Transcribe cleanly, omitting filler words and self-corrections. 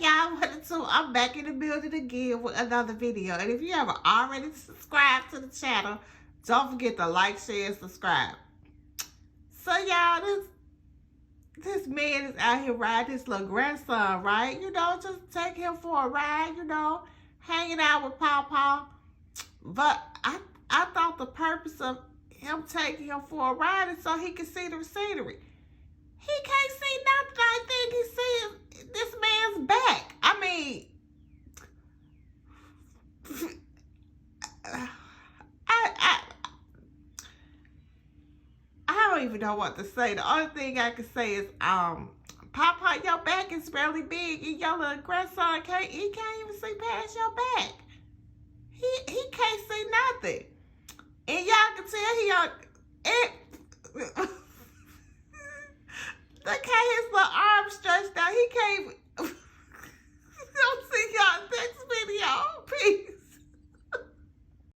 y'all, what it do? I'm back in the building again with another video. And if you haven't already subscribed to the channel, don't forget to like, share, and subscribe. So y'all, this man is out here riding his little grandson, right? You know, just take him for a ride, you know, hanging out with Pawpaw. But I thought the purpose of him taking him for a ride is so he can see the scenery. He can't see nothing. I think he sees this man's back. I mean, I don't even know what to say. The only thing I can say is, Papa, your back is really big, and your little grandson can't even see past your back. He can't see nothing, and y'all can tell he on it. Look how his little arm stretched out. He can't.